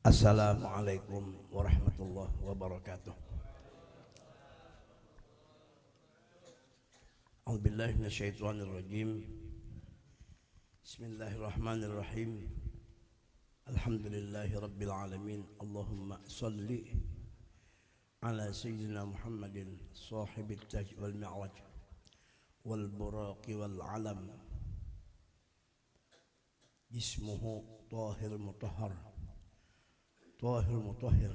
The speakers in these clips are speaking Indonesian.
Assalamualaikum warahmatullahi wabarakatuh. A'udzubillahi minasyaitonir rajim. Bismillahirrahmanirrahim. Alhamdulillahi rabbil alamin. Allahumma salli ala sayyidina Muhammadin sahibit taj wal mi'raj wal buraqi wal alam. Jismuhu tahir mutahhar. Tahir mutahhir.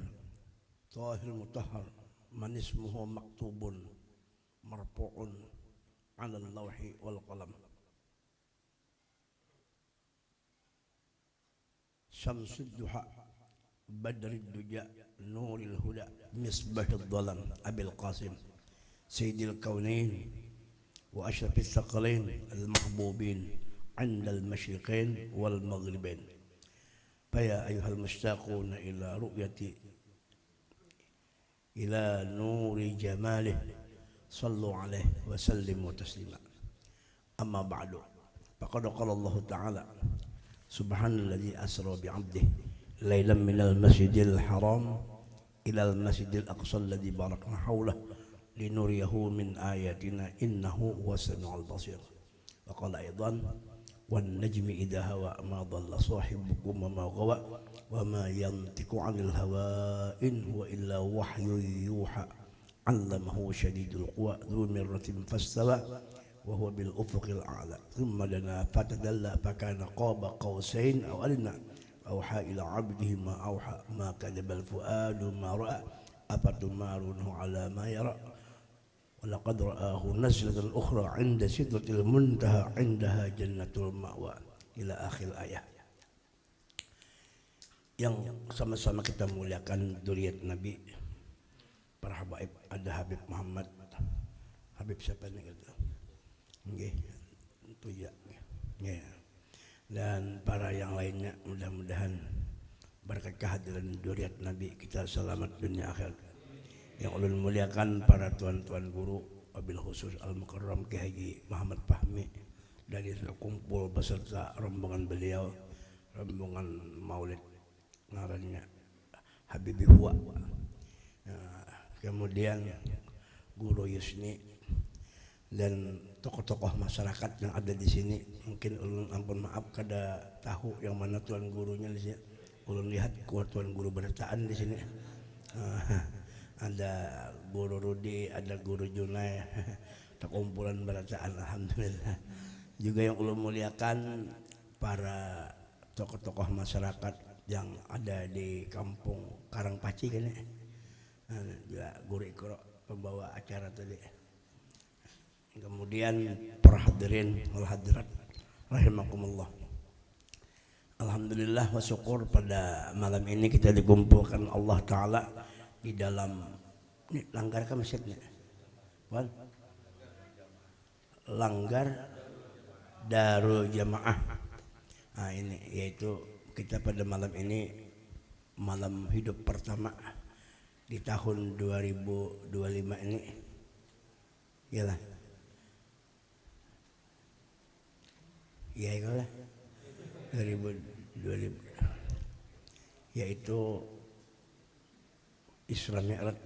Tahir mutahhar. Man ismuhu maktubun marfu'un 'ala al-lawhi wal qalam. Syamsud duha badrid duja nuril huda misbahid dhalam abil qasim sayyidil kaunain wa asyrafis saqalain al-mahbubin 'inda al-masyriqain wal maghribain. Faya ayuhal mushtaquna ila ru'yati ila nuri jamalih sallu alaihi wa sallimu taslima. Amma ba'du, faqad qala Allah ta'ala subhanalladzi asra bi'abdihi laylan minal masjidil haram ilal masjidil aqsa alladzi barakna hawlahu linuriyahu min ayatina innahu huwas samiul basir. Wa qala aidan wan najmi idha hawa ma dhalla sahibukum wa ma ghawa wa ma yantiqu 'anil hawa in huwa illa wahyu yuha 'allamahu shadidul quwa dhu mirratin fastawa wa huwa bil ufuqil a'la thumma dana fatadalla fakana qaba qausain aw adna awha ila 'abdihi ma awha ma kadabal fuadu ma ra'a afatumaruhu 'ala ma yara. Walaqad ra'ahu nazlatan ukhra 'inda sidratil muntaha 'indaha jannatul ma'wa ila akhir ayat. Yang sama-sama kita muliakan dzurriyyat Nabi, para habaib, ada Habib Muhammad, Habib siapa nih gitu, nggih, itu ya, ya, dan para yang lainnya, mudah-mudahan berkat kehadiran dzurriyyat Nabi kita selamat dunia akhirat. Yang ulun muliakan para tuan-tuan guru, wabil khusus Al-Mukarram Ki Haji Muhammad Fahmi dari kumpul beserta rombongan beliau, rombongan Maulid ngarannya Habibi Huwa. Kemudian Guru Yusni dan tokoh-tokoh masyarakat yang ada di sini. Mungkin ulun ampun maaf kada tahu yang mana tuan gurunya di sini. Ulun lihat tuan guru beritaan di sini. Ada Guru Rudi, ada Guru Junai, terkumpulan bacaan, alhamdulillah. Juga yang ulun muliakan para tokoh-tokoh masyarakat yang ada di kampung Karangpaci kan ya. Juga Guru Ikro pembawa acara tadi. Kemudian para hadirin wal hadirat rahimakumullah. Alhamdulillah wa syukur pada malam ini kita dikumpulkan Allah Ta'ala di dalam ini langgar ke masjidnya, Wan? Langgar Darul Jamaah. Nah ini yaitu kita pada malam ini malam hidup pertama di tahun 2025 ini, iyalah, ya itulah 2025, yaitu Isra Mi'raj,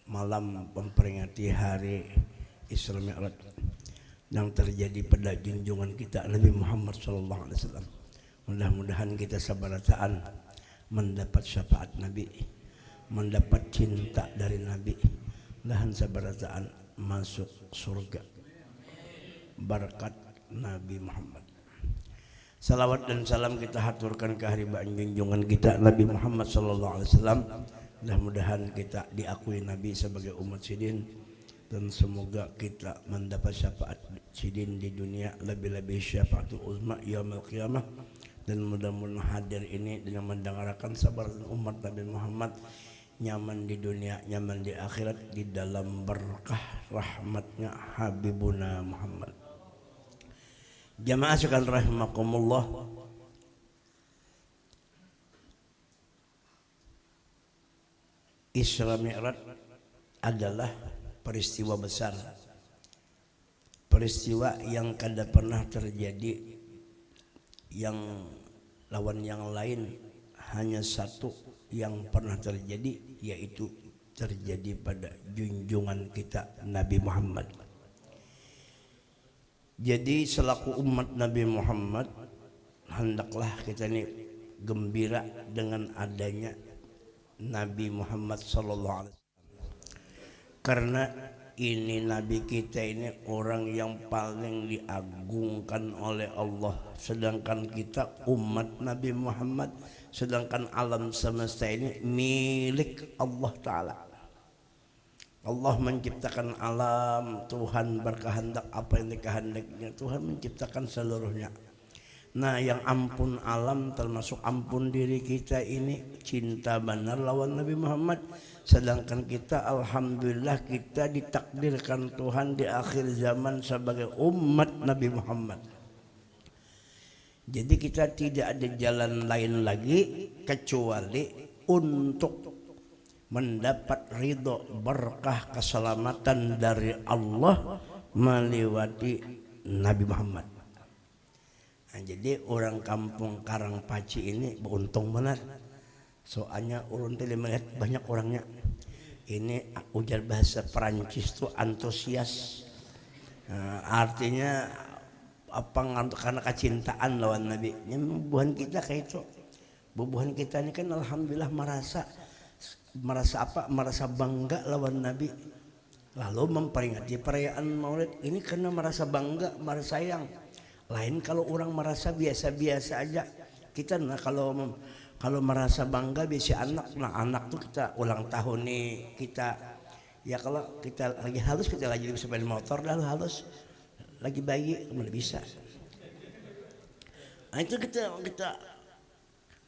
malam memperingati hari Isra Mi'raj yang terjadi pada junjungan kita Nabi Muhammad SAW. Mudah-mudahan kita sabarataan mendapat syafaat Nabi, mendapat cinta dari Nabi, mudahan sabarataan masuk surga berkat Nabi Muhammad. Salawat dan salam kita haturkan ke haribaan junjungan kita Nabi Muhammad SAW. Mudah-mudahan kita diakui Nabi sebagai umat sidin dan semoga kita mendapat syafaat sidin di dunia, lebih-lebih syafaatul uzma yaumil qiyamah. Dan mudah-mudahan hadir ini dengan mendengarkan sabar umat Nabi Muhammad nyaman di dunia, nyaman di akhirat di dalam berkah rahmatnya Habibuna Muhammad. Jamaah sekalian rahimakumullah, Isra Mi'raj adalah peristiwa besar, peristiwa yang kada pernah terjadi, yang lawan yang lain hanya satu yang pernah terjadi, yaitu terjadi pada junjungan kita Nabi Muhammad. Jadi selaku umat Nabi Muhammad, hendaklah kita ini gembira dengan adanya Nabi Muhammad sallallahu alaihi wasallam. Karena ini Nabi kita ini orang yang paling diagungkan oleh Allah, sedangkan kita umat Nabi Muhammad, sedangkan alam semesta ini milik Allah Ta'ala. Allah menciptakan alam, Tuhan berkehendak apa yang dikehendaknya, Tuhan menciptakan seluruhnya. Nah, yang ampun alam termasuk ampun diri kita ini cinta benar lawan Nabi Muhammad, sedangkan kita alhamdulillah kita ditakdirkan Tuhan di akhir zaman sebagai umat Nabi Muhammad. Jadi kita tidak ada jalan lain lagi kecuali untuk mendapat ridho, berkah, keselamatan dari Allah melewati Nabi Muhammad. Nah, jadi orang kampung Karangpaci ini beruntung benar. Soalnya ulun tadi melihat banyak orangnya. Ini ujar bahasa Perancis tuh antusias. Artinya apa karena kecintaan lawan Nabi. Bubuhan kita kayak itu. Bubuhan kita ini kan alhamdulillah merasa apa? Merasa bangga lawan Nabi. Lalu memperingati perayaan Maulid ini karena merasa bangga, merasa sayang. Lain kalau orang merasa biasa-biasa aja. Kita nah kalau merasa bangga biasa anak, nah anak tuh kita ulang tahun nih kita, ya kalau kita lagi halus kita lagi sepeda motor lalu halus, lagi bayi mana bisa. Nah itu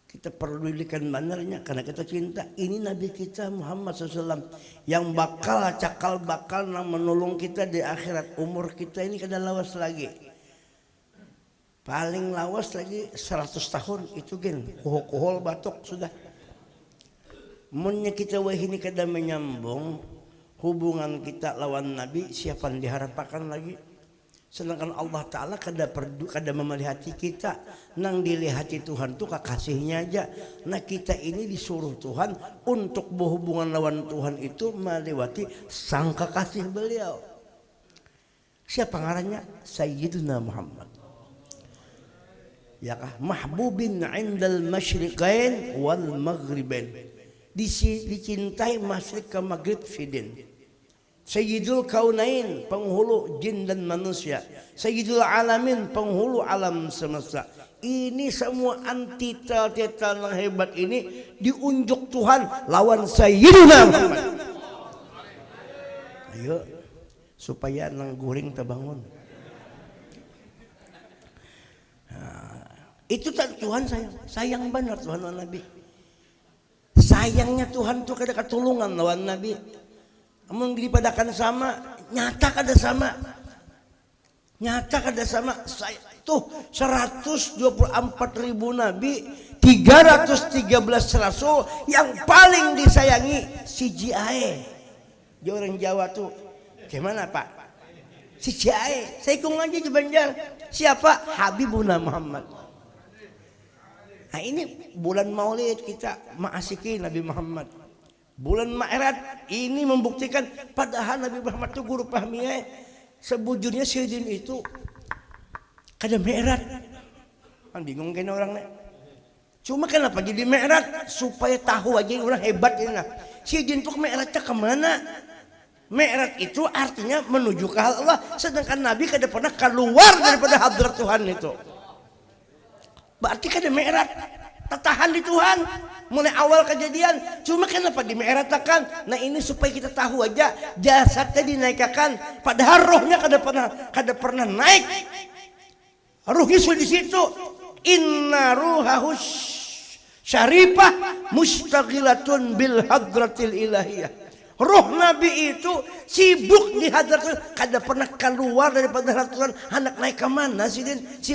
kita pedulikan benernya karena kita cinta. Ini Nabi kita Muhammad SAW yang bakal menolong kita di akhirat. Umur kita ini kada lawas lagi. Paling lawas lagi 100 tahun itu gen kohol batuk sudah. Munnya kita wahini kada menyambung hubungan kita lawan Nabi, siapa yang diharapkan lagi? Sedangkan Allah Ta'ala kada memelihati kita, nang dilihati Tuhan tuh kekasihnya aja. Nah kita ini disuruh Tuhan untuk berhubungan lawan Tuhan itu melewati sang kekasih beliau. Siapa ngarannya? Sayyiduna Muhammad. Ya kah? Mahbubin indal masyriqain wal maghribain. Dicintai masyriq ke maghrib fidin. Sayyidul kaunain, penghulu jin dan manusia. Sayyidul alamin, penghulu alam semesta. Ini semua antitesa yang hebat ini diunjuk Tuhan lawan Sayyiduna Muhammad. Ayo supaya nang guring terbangun. Itu Tuhan sayang benar Tuhan lawan Nabi. Sayangnya Tuhan tuh kada ketulungan lawan Nabi. Amun dipadakan sama, nyata kada sama. Saya tuh 124.000 nabi, 313 rasul, yang paling disayangi siji ae. Dia orang Jawa tuh. Gimana Pak? Siji ae. Saya ikung aja di Banjar. Siapa? Habibuna Muhammad. Nah ini bulan Maulid kita ma'asiki Nabi Muhammad. Bulan Mi'raj ini membuktikan padahal Nabi Muhammad itu guru pahminya. Sebujurnya Sayyidin itu kada Mi'raj. Kan bingung kan orangnya. Cuma kenapa jadi Mi'raj? Supaya tahu aja orang hebat ini. Sayyidin itu Mi'rajnya kemana? Mi'raj itu artinya menuju ke Allah. Sedangkan Nabi kada pernah keluar daripada hadrat Tuhan itu. Berarti kada Mi'raj, tertahan di Tuhan mulai awal kejadian. Cuma kenapa di Mi'rajkan? Nah ini supaya kita tahu aja jasadnya dinaikkan, padahal rohnya kada pernah naik. Ruhnya sudah di situ. Inna ruhahu syarifah mustaghilatun bil hadratil ilahiyah. Roh Nabi itu sibuk di hadrat, kada pernah keluar daripada hadrat Tuhan. Anak naik ke mana sih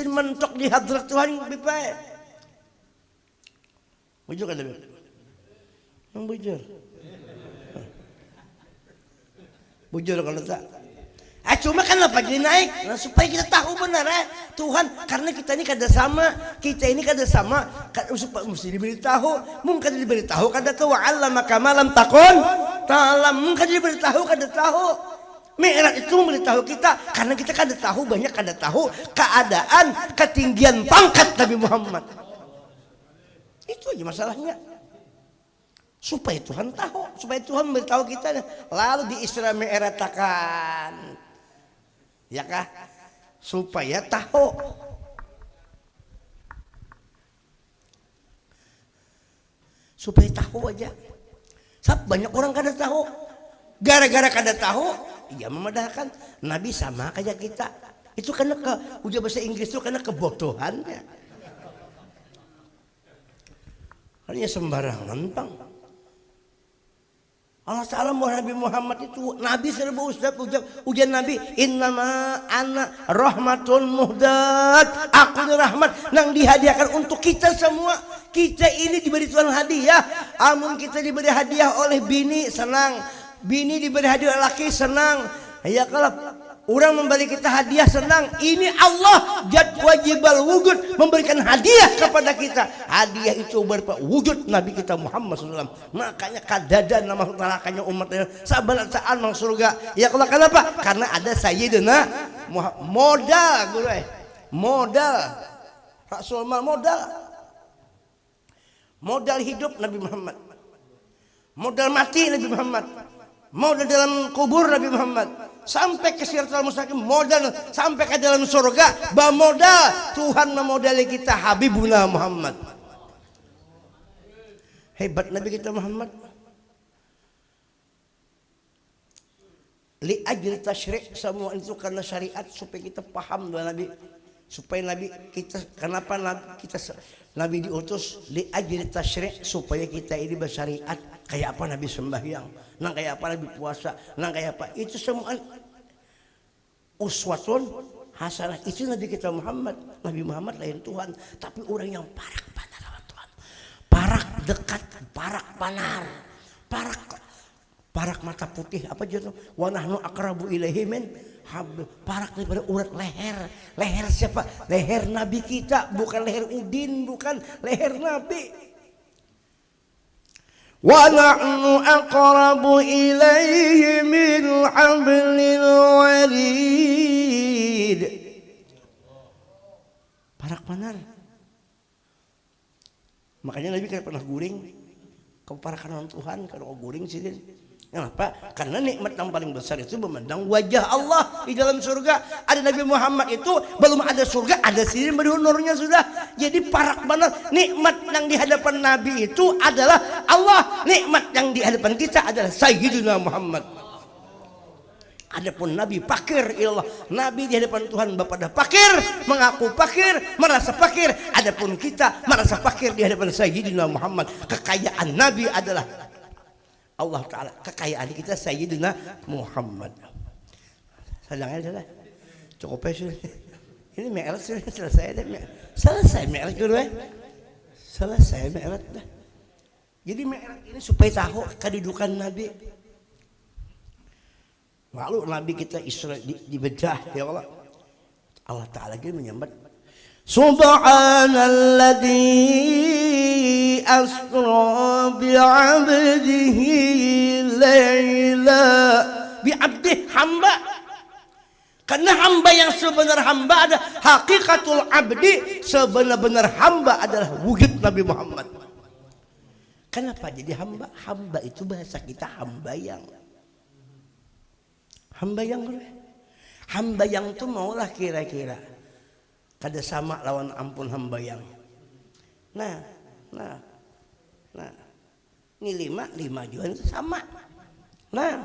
mentok di hadrat Tuhan bipae. Bujur kada? Bujur. Bujur kalau tak. Cuma kan apa jadi naik? Nah, supaya kita tahu benar Tuhan, karena kita ini kada sama, supaya mesti diberitahu. Mungkin diberitahu kada tahu, allama kama lam takun ta'lam. Mungkin diberitahu kada tahu. Mi'raj itu memberitahu kita karena kita kada tahu, banyak kada tahu keadaan ketinggian pangkat Nabi Muhammad. Itu aja masalahnya. Supaya Tuhan tahu, supaya Tuhan memberitahu kita, lalu di Isra Mi'rajkan. Ya kah? Supaya tahu. Supaya tahu aja. Banyak orang kada tahu. Gara-gara kada tahu, ia memadahkan Nabi sama kayak kita. Itu karena ujar bahasa Inggris itu karena kebodohannya. Hanya sembarangan bang. Allah Ta'ala Nabi Muhammad itu Nabi serba ujian Nabi, innama ana rahmatun muhdad, aku ini rahmat yang dihadiahkan untuk kita semua. Kita ini diberi Tuhan hadiah. Amun kita diberi hadiah oleh bini, senang. Bini diberi hadiah laki, senang. Ya kalau orang memberi kita hadiah, senang. Ini Allah jad wajibal wujud memberikan hadiah kepada kita. Hadiah itu berupa wujud Nabi kita Muhammad SAW. Makanya kadadan nama utarakannya umatnya sabar saat masuk surga. Ya kalau kenapa? Karena ada Sayyidina modal guru modal Rasulullah, modal hidup Nabi Muhammad, modal mati Nabi Muhammad, modal dalam kubur Nabi Muhammad, sampai ke Siratal Mustaqim, modal sampai ke dalam surga, modal Tuhan memodali kita Habibuna Muhammad. Hebat Nabi kita Muhammad. Li ajli tasyri', semua itu karena syariat, supaya kita paham dengan Nabi, supaya Nabi kita, kenapa Nabi diutus li ajli tasyri', supaya kita ini bersyariat. Kayak apa Nabi sembahyang, nang kayak apa Nabi puasa, nang kayak apa, itu semua uswatun hasanah. Itu Nabi kita Muhammad. Nabi Muhammad lain Tuhan, tapi orang yang parak panar lawan Tuhan, parak dekat, parak panar, parak mata putih apa jatuh, wa nahnu aqrabu ilaihi min hablum, parak daripada urat leher siapa? Leher Nabi kita, bukan leher Udin, bukan leher Nabi. Wa nahnu aqrabu ilaihi min hablil warid. Parak panar. Makanya Nabi kayak pernah guring keparakan Tuhan kalau guring sih. Kenapa? Karena nikmat yang paling besar itu memandang wajah Allah di dalam surga. Ada Nabi Muhammad itu belum ada surga, ada sini nurnya sudah. Jadi parak banget. Nikmat yang di hadapan Nabi itu adalah Allah. Nikmat yang di hadapan kita adalah Sayyidina Muhammad. Adapun Nabi fakir ilallah, Nabi di hadapan Tuhan Bapa dah fakir, mengaku fakir, merasa fakir. Adapun kita merasa fakir di hadapan Sayyidina Muhammad. Kekayaan Nabi adalah Allah Ta'ala, kekayaan kita Sayyidina Muhammad. Sayangnya adalah cukup ya. Ini Mi'raj selesai deh. Selesai Mi'raj dulu ya. Selesai Mi'raj dah. Jadi Mi'raj ini supaya tahu kedudukan Nabi. Lalu Nabi kita Isra dibedah ya Allah. Allah Ta'ala gitu menyambat, Subhanalladzi asra bi'abdihi layla. Bi'abdih, hamba. Karena hamba yang sebenar hamba ada hakikatul abdi, sebenar-benar hamba adalah wujud Nabi Muhammad. Kenapa jadi hamba? Hamba itu bahasa kita hambayang. Hambayang, hambayang itu maulah kira-kira kada sama lawan ampun hambayang. Nah, ini lima juga itu sama. Nah,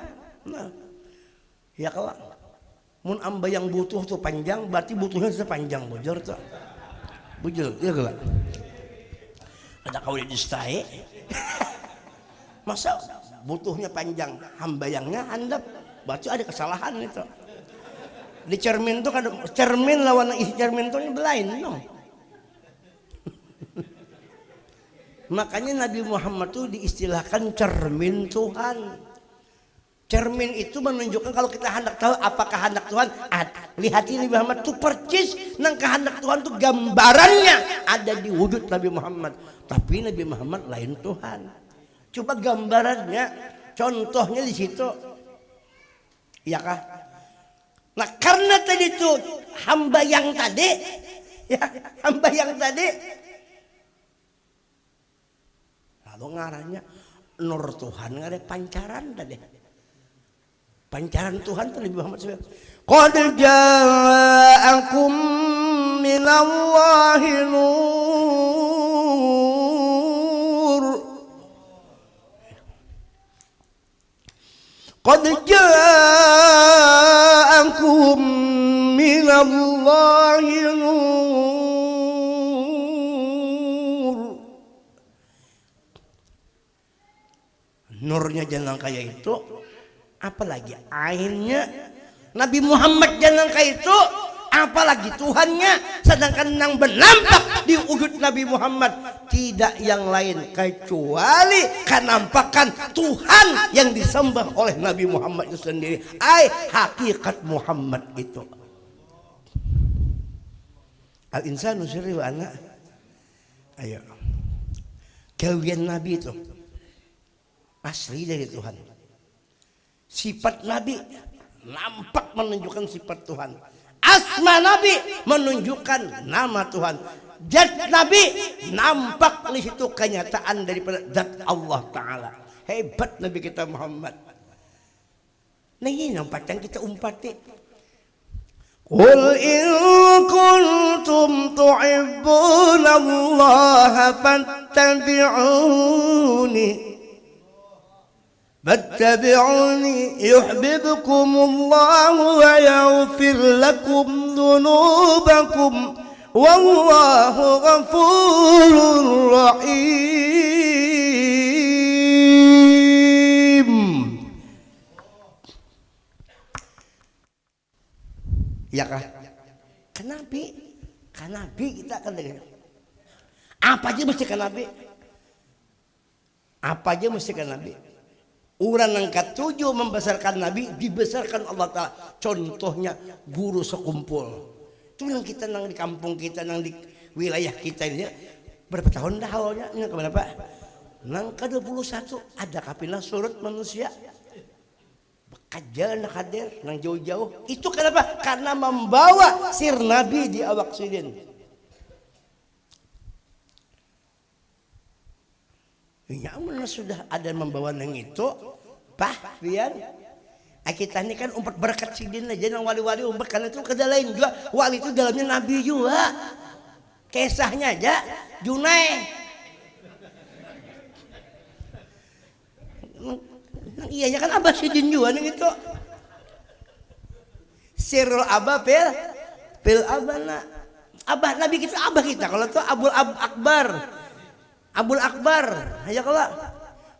ya kalau mun ambayang butuh tuh panjang, berarti butuhnya sepanjang bujur tuh, bujur, ya kalau ada kau distai, masa butuhnya panjang, hambayangnya handap, berarti ada kesalahan itu. Di cermin tuh kan cermin lawan isi cermin tuh belain no. Makanya Nabi Muhammad tuh diistilahkan cermin Tuhan. Cermin itu menunjukkan kalau kita hendak tahu apakah hendak Tuhan. Lihat ini Muhammad itu percis nang kehendak Tuhan tuh gambarannya ada di wujud Nabi Muhammad. Tapi Nabi Muhammad lain Tuhan. Coba gambarannya, contohnya di situ, ya kah? Nah karena tadi itu hamba yang tadi, ya hamba yang tadi, lalu ngaranya nur Tuhan nggak ada pancaran tadi. Pancaran Tuhan itu Nabi Muhammad SAW. Qad ja'akum minallahi nur. Qad ja'akum minallahi nur. Nurnya jangan kayak itu. Apalagi ainnya Nabi Muhammad jangan kayak itu, apalagi Tuhannya. Sedangkan yang bernampak di wujud Nabi Muhammad tidak yang lain kecuali kenampakan Tuhan yang disembah oleh Nabi Muhammad itu sendiri. Hakikat Muhammad itu. Al insanu sirri wa ana. Ayo. Gawian Nabi itu asli dari Tuhan. Sifat Nabi nampak menunjukkan sifat Tuhan. Asma Nabi menunjukkan nama Tuhan. Zat Nabi nampak di situ kenyataan daripada zat Allah Ta'ala. Hebat Nabi kita Muhammad. Nah ini nampakkan kita umpati. Qul in kuntum tuhibbuna Allah fattabi'uni. فاتبعوني يحببكم الله ويغفر لكم ذنوبكم والله غفور رحيم. Ya kah? Nabi kita akan dengar. Apa aja mesti ke Nabi? Apa aja mesti ke Nabi? Urang yang ketujuh membesarkan Nabi, dibesarkan Allah Ta'ala. Contohnya guru sekumpul. Itu yang kita nang di kampung kita, nang di wilayah kita ini. Berapa tahun dah awalnya? Ini kemana Pak? Nang ke-21 ada kapilah surut manusia. Bekaja nak hadir, nang jauh-jauh. Itu kenapa? Karena membawa sir Nabi di awak sidin. Ya mana sudah ada membawa nang itu, Pak Bian. Kita ini kan umpat berkat sidin aja, nang wali-wali umpat karena itu kerja lain juga. Wali itu dalamnya Nabi juga. Kisahnya aja, Junai. Iya kan Abah sidin juga nih itu. Sirul Abah pil Abah Abah Nabi kita Abah kita. Kalau itu Abul Akbar, ya kalau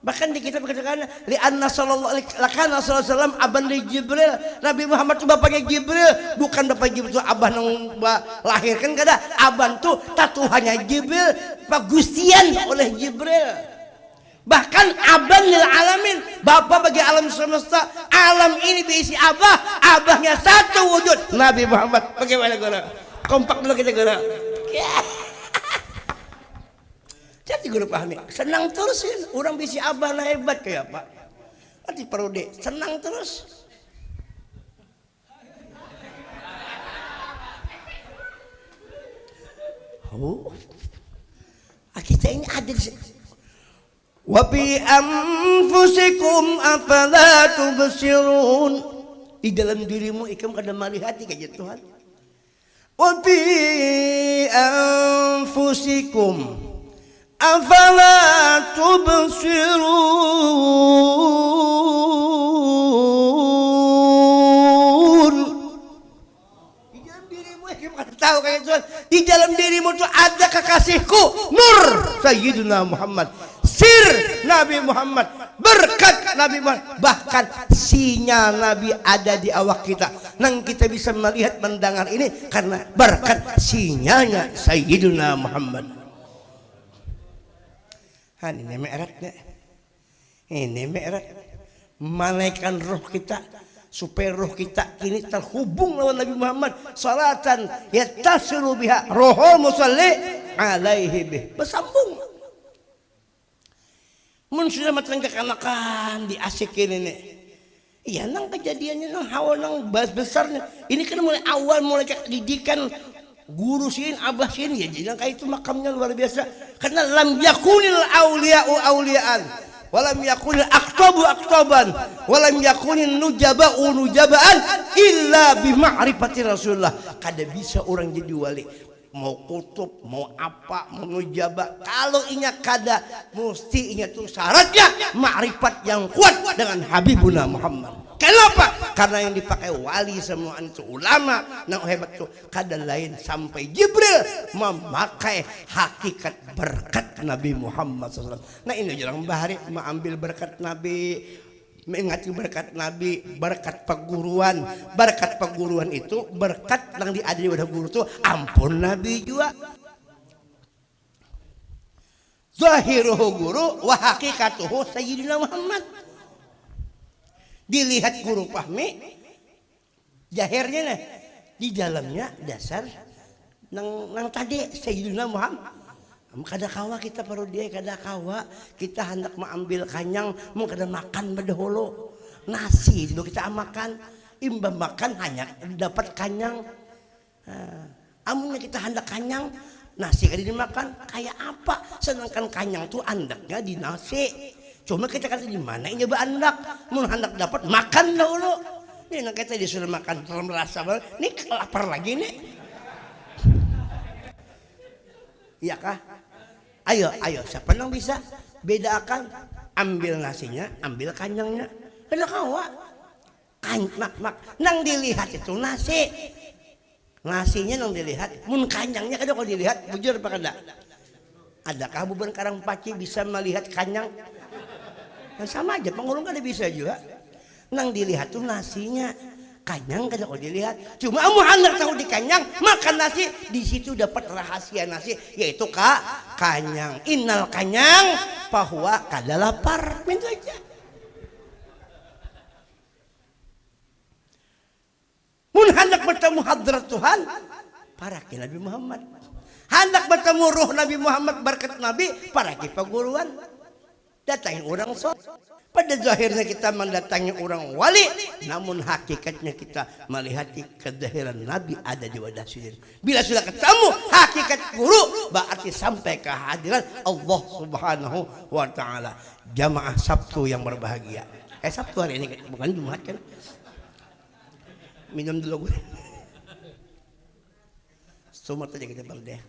bahkan di kitab katakan li anna sallallahu alaihi wasallam aban li Jibril. Nabi Muhammad itu bapaknya Jibril, bukan bapak Jibril itu abah nang lahirkan kada. Aban tuh tatuhannya Jibril, pagustian oleh Jibril. Bahkan aban lil alamin, bapak bagi alam semesta. Alam ini diisi abahnya satu wujud Nabi Muhammad. Bagaimana guru? Kompak dulu kita guru. Jadi guru pahami, senang terusin. Orang bisi abah nah hebat kayak Pak. Nanti perlu deh, senang terus. Kita ini ada di sini. Wa bi anfusikum afala tubsirun. Di dalam dirimu ikam kada melihat kayak Tuhan. Wa bi anfusikum afala tubsirun. Di dalam dirimu tahu kayak Tuhan. Di dalam dirimu tuh ada kekasihku Nur Sayyidina Muhammad, sir Nabi Muhammad, berkat Nabi Muhammad, bahkan sinyal Nabi ada di awak kita. Nang kita bisa melihat mendengar ini karena berkat sinyalnya Sayyidina Muhammad. Ini me'rat. menaikkan roh kita supaya roh kita kini terhubung dengan Nabi Muhammad salatan yattasilu biha rohul musalli alaihi bih, bersambung. Mun sudah matang kekanakan diasikin ini. Iya nang kejadiannya nang hawa nang bahas besarnya. Ini kan mulai awal mulai didikan guru sin abah sin ya jadi kayak itu makamnya luar biasa. Karena lam yakunil auliya'u auliya'an walam yakunil aktabu aktaban walam yakunin nujaba'u nujaba'an illa bima'rifati Rasulullah. Kada bisa orang jadi wali mau kutub mau apa mau nujaba kalau ingat kada mesti ingat tuh syaratnya ma'rifat yang kuat dengan Habibuna Muhammad. Kenapa? Karena yang dipakai wali semua itu ulama nah hebat tuh kada lain sampai Jibril memakai hakikat berkat Nabi Muhammad SAW. Nah ini jarang bahari mengambil berkat Nabi, mengingati berkat Nabi, berkat perguruan. Berkat perguruan itu berkat yang diadili oleh guru itu ampun Nabi juga. Zahiruhu guru wa hakikatuhu Sayyidina Muhammad. Dilihat guru pahmi jahirnya nih di dalamnya dasar nang tadi Sayyidina Muhammad. Kada kawa kita paruh dia kada kawa kita hendak mengambil kanyang mau kada makan berdahulu nasi dulu kita makan imbang makan hanya dapat kanyang. Amunnya kita hendak kanyang nasi kada dimakan kayak apa sedangkan kanyang tuh andaknya di nasi. Cuma kita kata di mana ini nyoba andak mun hendak dapat makan dahulu. Ini nak kita disuruh makan terus merasa ini lapar lagi nih. Iya kah? Ayo siapa yang bisa bedakan ambil nasinya, ambil kanyangnya. Ada kawa. Mak nang dilihat itu nasi. Nasinya nang dilihat, mun kanyangnya kada kau dilihat, bujur apa kada? Adakah buban Karang Paci bisa melihat kanyang? Nah, sama aja pengurung kada bisa juga. Nang dilihat tuh nasinya. Kanyang kada kau dilihat, cuma kamu hendak tahu di kanyang makan nasi di situ dapat rahasia nasi yaitu kanyang. Innal kanyang bahwa kada lapar minta aja. Mun hendak bertemu hadrat Tuhan para ki Nabi Muhammad, hendak bertemu ruh Nabi Muhammad berkat Nabi para ki paguruan datangin orang sok. Pada zahirnya kita mendatangi orang wali, namun hakikatnya kita melihat kezahiran Nabi ada di wadah sini. Bila sudah ketemu hakikat guru, berarti sampai kehadiran Allah Subhanahu wa Ta'ala. Jamaah Sabtu yang berbahagia. Sabtu hari ini bukan Jumat kan? Minum dulu gue. Semua tadi kita berdeh.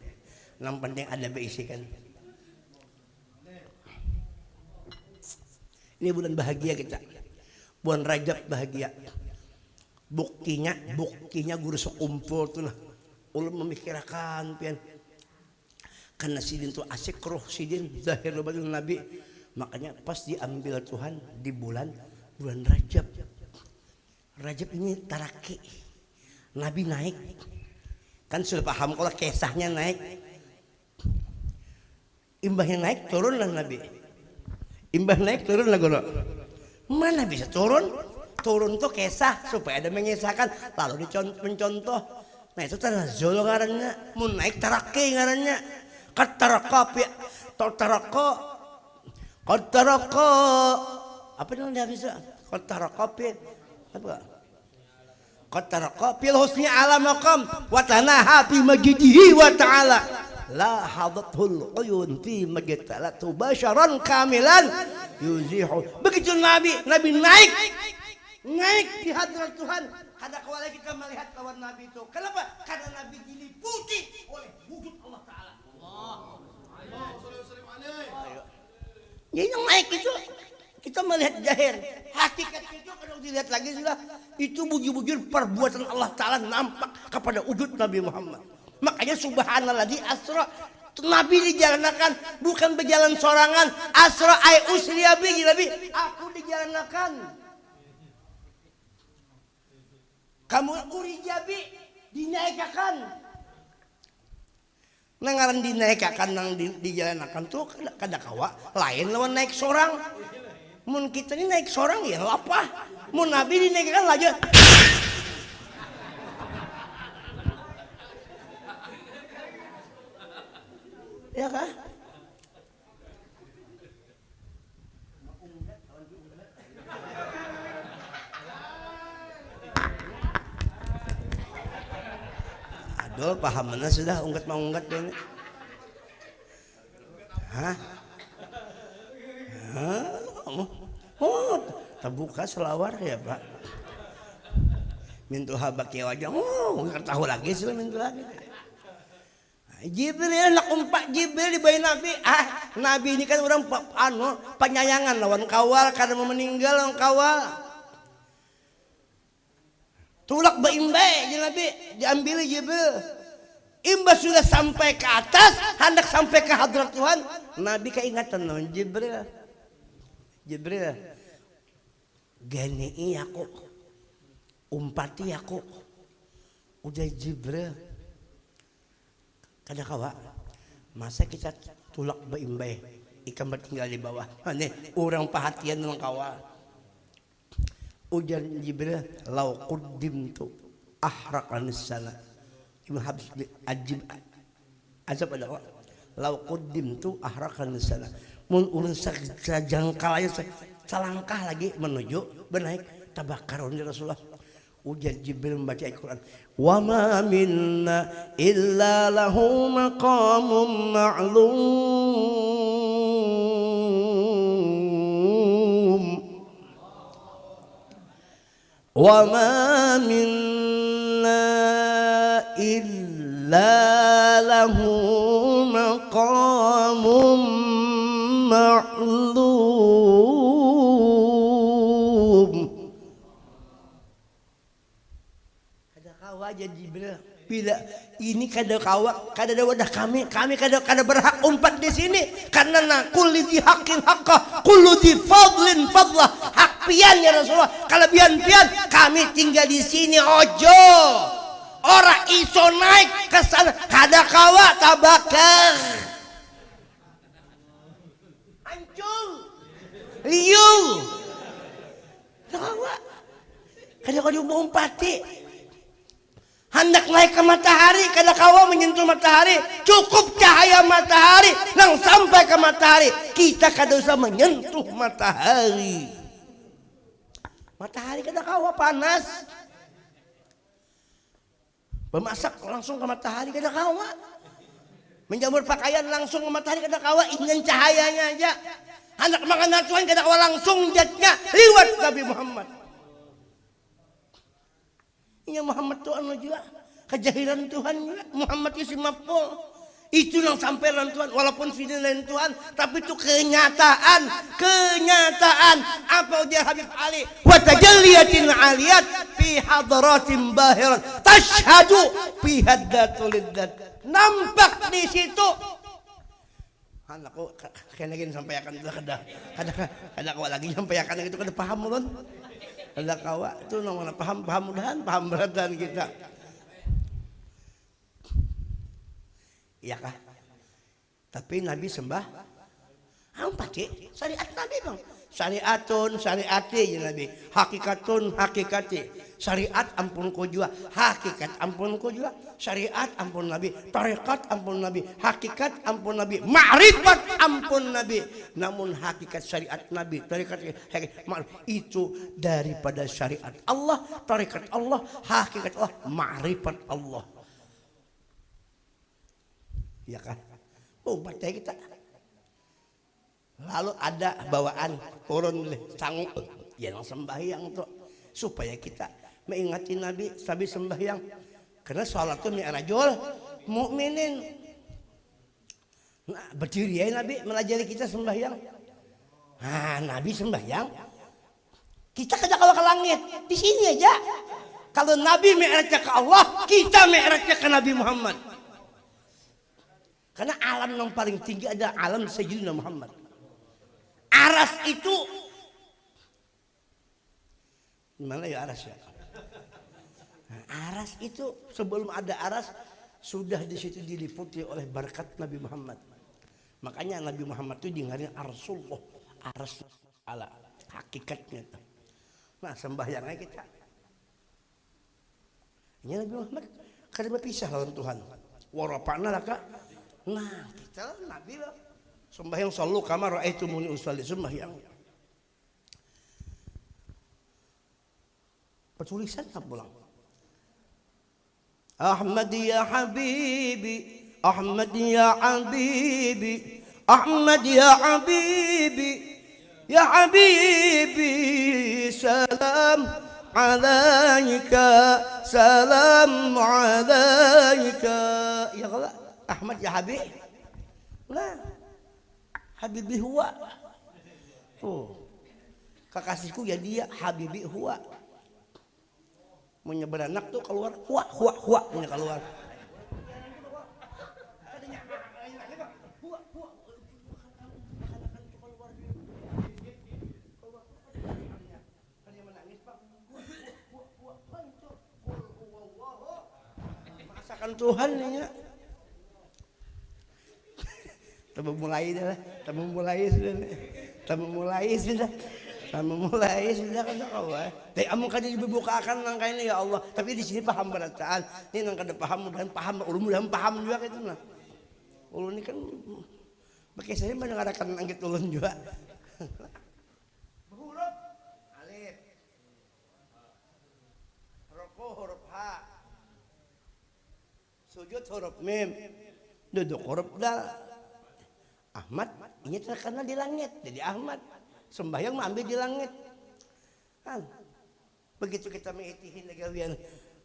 Yang penting ada berisi kan. Ini bulan bahagia kita, bulan Rajab bahagia. Buktinya guru sekumpul tuh nah, ulun memikirkan pian. Karena sidin tuh asik roh sidin zahir lebatul Nabi, makanya pas diambil Tuhan di bulan Rajab. Rajab ini taraki, Nabi naik, kan sudah paham kalau kisahnya naik, imbahnya naik turunlah Nabi. Imbah naik turun lah golo. Mana bisa turun? Turun tuh kisah supaya ada mengisahkan lalu mencontoh. Nah itu tanazul ngarannya. Mun naik taraki ngarannya. Kataraka apa namanya bisa? Kataraka apa? Kataraka fil husni ala maqam wa tanaha fi majidihi wa ta'ala. La hadathul uyun fi majtalatu basharan kamilan yuzihu. Begitu Nabi naik di hadrat Tuhan. Kada kawala kita melihat kawan Nabi itu. Kenapa? Karena Nabi diliputi oleh wujud Allah Ta'ala. Jadi yang naik itu kita melihat zahir. Hakikat itu kalau dilihat lagi sudah itu bujur-bujur perbuatan Allah Ta'ala nampak kepada wujud Nabi Muhammad. Makanya subhanallah di asra Nabi dijalankan bukan berjalan sorangan. Asra ay usriya bi Nabi aku dijalankan. Kamu urijabi dinaikkan. Nangaran dinaikkan nang dijalankan tuh kada kawa lain lawan naik sorang. Mun kita ini naik sorang ya apa? Mun Nabi dinaikkan lagi. Ya kan? Aduh, paham mana sudah unggat mau unggat ini. Hah? Oh, terbuka selawar ya Pak. Mintu habak ya wajah. Oh, nggak tahu lagi sih mintu lagi. Jibril anak umpak Jibril di bayi Nabi. Nabi ini kan orang penyayangan lawan kawal karena mau meninggal lawan kawal. Tulak baimbai Nabi diambil Jibril. Imbas sudah sampai ke atas, hendak sampai ke hadrat Tuhan, Nabi keingatan lawan Jibril. Jibril, gani aku, umpati aku, udah Jibril. Kada kawa, masa kita tulak baimbai, ikan bertinggal di bawah. Ane orang perhatian dengan kawa. Ujar Jibril, lau quddim tu ahraqan sana. Ibn Habs ajib azab ada kok. Lau quddim tu ahraqan sana. Mun urang sajangkal aya salangkah lagi menuju benaik tabakaron di Rasulullah. Ujar Jibril membaca Al-Quran. Wa ma minna illa lahu maqamun ma'lum. Wa ma minna illa lahu maqamun ma'lum. Aja Jibril bila ini kada kawa kada ada wadah kami kada berhak umpat di sini karena nakul li haqqin haqqah kullu di fadlin fadlah hak pian ya Rasulullah kalebihan pian kami tinggal di sini ojo ora iso naik ke sana kada kawa tabakar hancur liung kawa kada mau umpati hendak naik ke matahari kada kawa menyentuh matahari cukup cahaya matahari nang sampai ke matahari kita kada usah menyentuh matahari kada kawa panas memasak langsung ke matahari kada kawa menjamur pakaian langsung ke matahari kada kawa ingin cahayanya aja hendak makan Tuhan kada kawa langsung jatnya liwat Nabi Muhammad. Ya Muhammad Tuhan juga kejahiran Tuhan juga Muhammad itu simapol itu yang sampai Tuhan walaupun video lain Tuhan tapi itu kenyataan apa ujar Habib Ali wa tajalliyatin aliyat fi hadratin bahiran tashhadu fi haddatul idzat nampak di situ anakku kenegin sampai akan kada lagi sampai akan itu kada paham ulun ada kawa itu namanya paham mudahan paham beratan kita iya kah tapi Nabi sembah pati syariat Nabi bang syariatun syariati ya Nabi hakikatun hakikati syariat ampun ko jua hakikat ampun ko jua syariat ampun Nabi tarekat ampun Nabi hakikat ampun Nabi ma'rifat ampun Nabi namun hakikat syariat Nabi tarekat itu daripada syariat Allah tarekat Allah hakikat Allah ma'rifat Allah ya kan umat kita lalu ada bawaan turun sang ya sembahyang tuh supaya kita mengingati Nabi sabi sembahyang karena sholat itu mi'rajul mukminin nah berdiri ya Nabi melajari kita sembahyang Nabi sembahyang kita kada kawa ke langit di sini aja kalau Nabi mi'rajnya ke Allah kita mi'rajnya ke Nabi Muhammad karena alam yang paling tinggi adalah alam Sayyidina Muhammad aras itu gimana ya aras ya? Aras itu sebelum ada aras sudah di situ diliputi oleh berkat Nabi Muhammad. Makanya Nabi Muhammad itu dengarin Rasulullah aras ala. hakikatnya tuh. Nah sembahyangnya kita ini Nabi Muhammad karena pisah lawan Tuhan warapana lah kak. Nah kita Nabi lah sembahyang sallu kama ra'aitumuni usolli sembahyang petulisannya pulang Ahmad ya Habibi Ahmad ya Habibi Ahmad ya Habibi ya Habibi salam alaika salam alaika ya Allah Ahmad ya Habib nah Habibi huwa tuh kekasihku ya dia Habibi huwa mau nyebar anak tuh keluar huwa punya keluar masakan Tuhan ya tamu mulai kan Allah. Tapi amun kada dibukakan nang kaini ya Allah. Tapi di sini paham berataan. Ini nang kada paham dan paham ulun paham juga gitu nah. Ulun ini kan pakai saya mendengarkan anggit ulun juga. Huruf alif. Ruku huruf ha. Sujud huruf mim. Duduk huruf dal. Ahmad ini terkenal di langit jadi Ahmad sembahyang ambil di langit kan begitu kita mengitihin gawian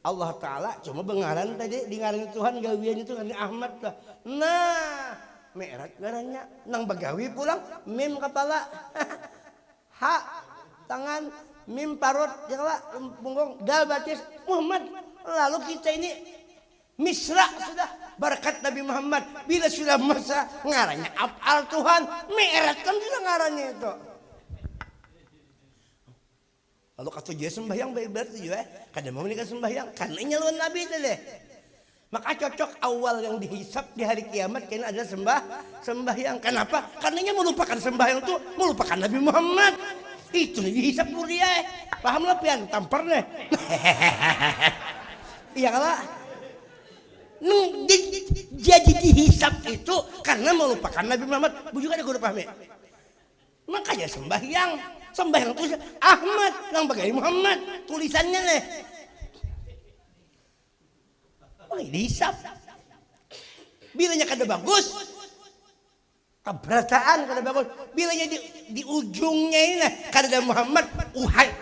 Allah Ta'ala cuma bengaran tadi di ngaran Tuhan gawian itu kan Ahmad lah nah merat garanya nang bagawi pulang mim kepala ha tangan mim parut jala punggung dal batis Muhammad lalu kita ini misra sudah berkat Nabi Muhammad bila sudah masa ngarannya af'al Tuhan mi'raj kan sudah ngarannya itu lalu kata dia sembahyang baik-baik itu ya kadang mau menikah sembahyang karena nyaluan Nabi itu deh maka cocok awal yang dihisap di hari kiamat karena ada sembahyang kenapa? Karena melupakan sembahyang itu melupakan Nabi Muhammad itu dihisap mulia paham lah pian tampar nih iya kalah jadi dihisap itu karena melupakan Nabi Muhammad. Bu juga ada guru pahami. Makanya sembahyang itu Ahmad yang bagai Muhammad tulisannya nih. Wah dihisap. Bilanya kada bagus, keberatan kada bagus. Bilanya di ujungnya ini kada ada Muhammad,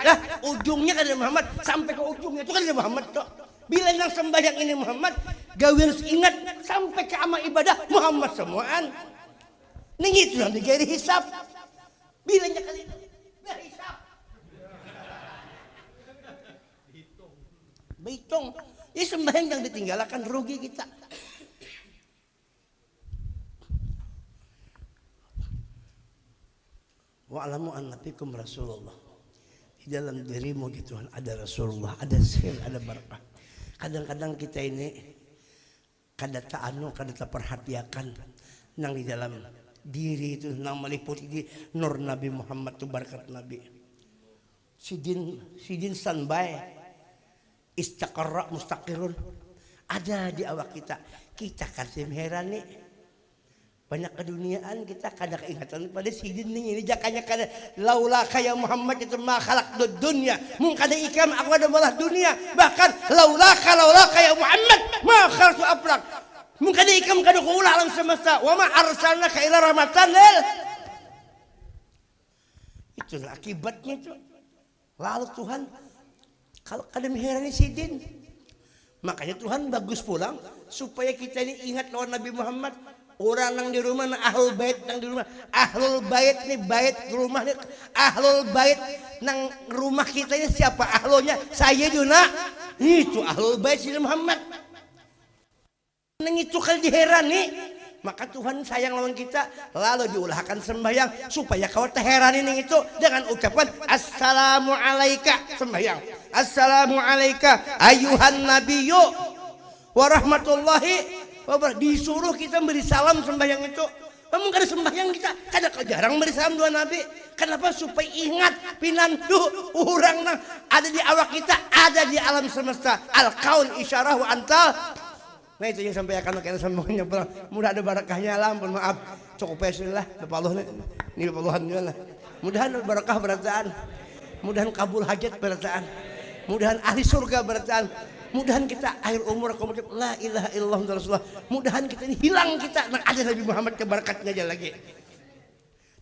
lah ujungnya kada ada Muhammad sampai ke ujungnya itu kada ada Muhammad tuh. Bila yang sembahyang ini Muhammad, gawe harus ingat sampai ke amal ibadah Muhammad semuaan. Ning itu nanti jadi hisap. Bilanya kali dah hisap. Hitung. Ini sembahyang yang ditinggalkan rugi kita. Wa'lamu anna fikum Rasulullah. Di dalam dirimu di Tuhan ada Rasulullah, ada sir, ada barakah. Kadang-kadang kita ini kada perhatikan nang di dalam diri itu nang meliputi di nur Nabi Muhammad tu berkat Nabi. Sidin standby istaqarra mustaqirun ada di awak kita kasih heran nih banyak keduniaan kita kada keingatan pada sidin ini jakanya kada laula kaya Muhammad itu ma khalaq dunya mun kada ikam aku ada malah dunia bahkan laula kaya Muhammad ma khalaqtu aflak mun kada ikam kada kuula alam semesta wa ma arsalnaka ila rahmatan lil itu akibatnya itu lalu Tuhan kalau kada mengherani sidin makanya Tuhan bagus pulang supaya kita ini ingat lawan Nabi Muhammad. Orang nang di rumah nang ahlul bait nang di rumah ahlul bait nih bait rumah nih ahlul bait nang rumah kita ini siapa ahlunya Sayyiduna itu ahlul bait Sayyidina Muhammad nang itu kali diherani maka Tuhan sayang lawan kita lalu diulahkan sembahyang supaya kau terherani nang itu dengan ucapan assalamu alaika sembahyang assalamu alaika ayuhan nabiyyu warahmatullahi disuruh kita beri salam sembahyang itu Namun kada sembahyang kita, kada jarang beri salam dua Nabi. Kenapa? Supaya ingat pinantu orang nang ada di awak kita, ada di alam semesta. Al-kaun isyarah wa antal. Nah itu yang sampai akan kena semuanya pulang. Mudah ada barakahnya lah, mohon maaf. Cukup pesil lah, bapaluh ini bapaluhan juga lah. Mudahan barakah berataan. Mudahan kabul hajat berataan. Mudahan ahli surga berataan. Mudahan kita akhir umur komunikasi la ilaha illallah Rasulullah. Mudahan kita ini hilang kita nak ada Nabi Muhammad kebarakatnya aja lagi.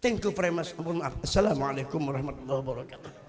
Thank you very much. Assalamualaikum warahmatullahi wabarakatuh.